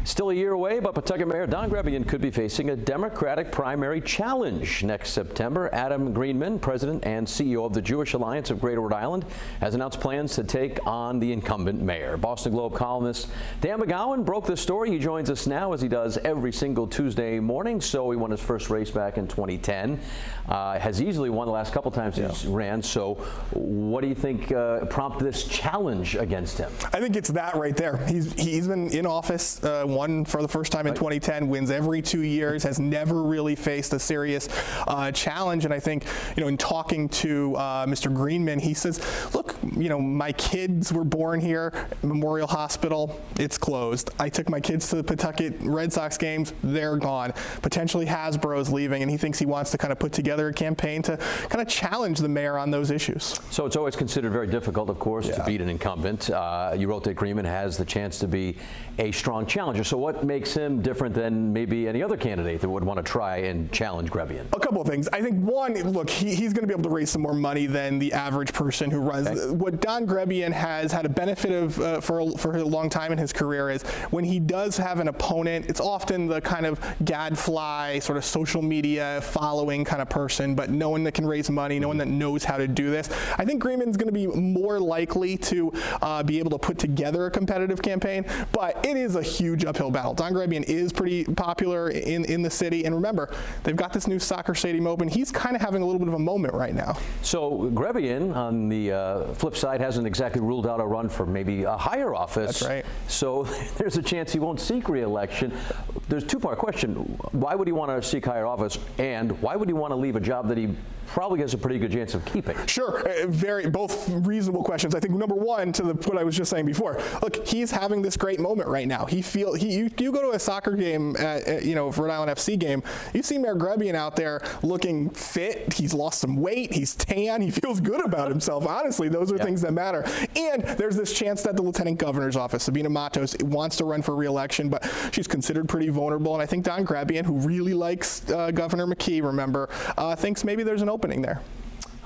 Still a year away, but Pawtucket Mayor Don Greenman could be facing a Democratic primary challenge next September. Adam Greenman, president and CEO of the Jewish Alliance of Greater Rhode Island, has announced plans to take on the incumbent mayor. Boston Globe columnist Dan McGowan broke the story. He joins us now, as he does every single Tuesday morning. So he won his first race back in 2010. Has easily won the last couple times he's ran. So what do you think prompted this challenge against him? I think it's that right there. He's been in office, won for the first time in 2010, wins every 2 years, has never really faced a serious challenge. And I think, in talking to Mr. Greenman, he says, look, my kids were born here, Memorial Hospital, it's closed. I took my kids to the Pawtucket Red Sox games, they're gone. Potentially Hasbro's leaving, and he thinks he wants to kind of put together a campaign to kind of challenge the mayor on those issues. So it's always considered very difficult, of course, to beat an incumbent. You wrote that Greenman has the chance to be a strong challenger. So what makes him different than maybe any other candidate that would want to try and challenge Greenman? A couple of things. I think one, look, he's going to be able to raise some more money than the average person who runs. Okay. What Don Greenman has had a benefit of for a long time in his career is when he does have an opponent, it's often the kind of gadfly, sort of social media following kind of person, but no one that can raise money, no one that knows how to do this. I think Greenman's going to be more likely to be able to put together a competitive campaign, but it is a huge uphill battle. Don Greenman is pretty popular in the city, and remember, they've got this new soccer stadium open. He's kind of having a little bit of a moment right now. So Greenman, on the flip side, hasn't exactly ruled out a run for maybe a higher office. That's right. So there's a chance he won't seek re-election. There's a two-part question. Why would he want to seek higher office, and why would he want to leave a job that he probably has a pretty good chance of keeping? Sure, both reasonable questions. I think number one, to what I was just saying before, look, he's having this great moment right now. You go to a soccer game, Rhode Island FC game, you see Mayor Greenman out there looking fit. He's lost some weight. He's tan. He feels good about himself. Honestly, those are things that matter. And there's this chance that the lieutenant governor's office, Sabina Matos, wants to run for re-election, but she's considered pretty vulnerable. And I think Don Greenman, who really likes Governor McKee, remember, thinks maybe there's an opening there.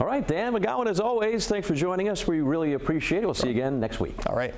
All right, Dan McGowan, as always, thanks for joining us. We really appreciate it. We'll see you again next week. All right.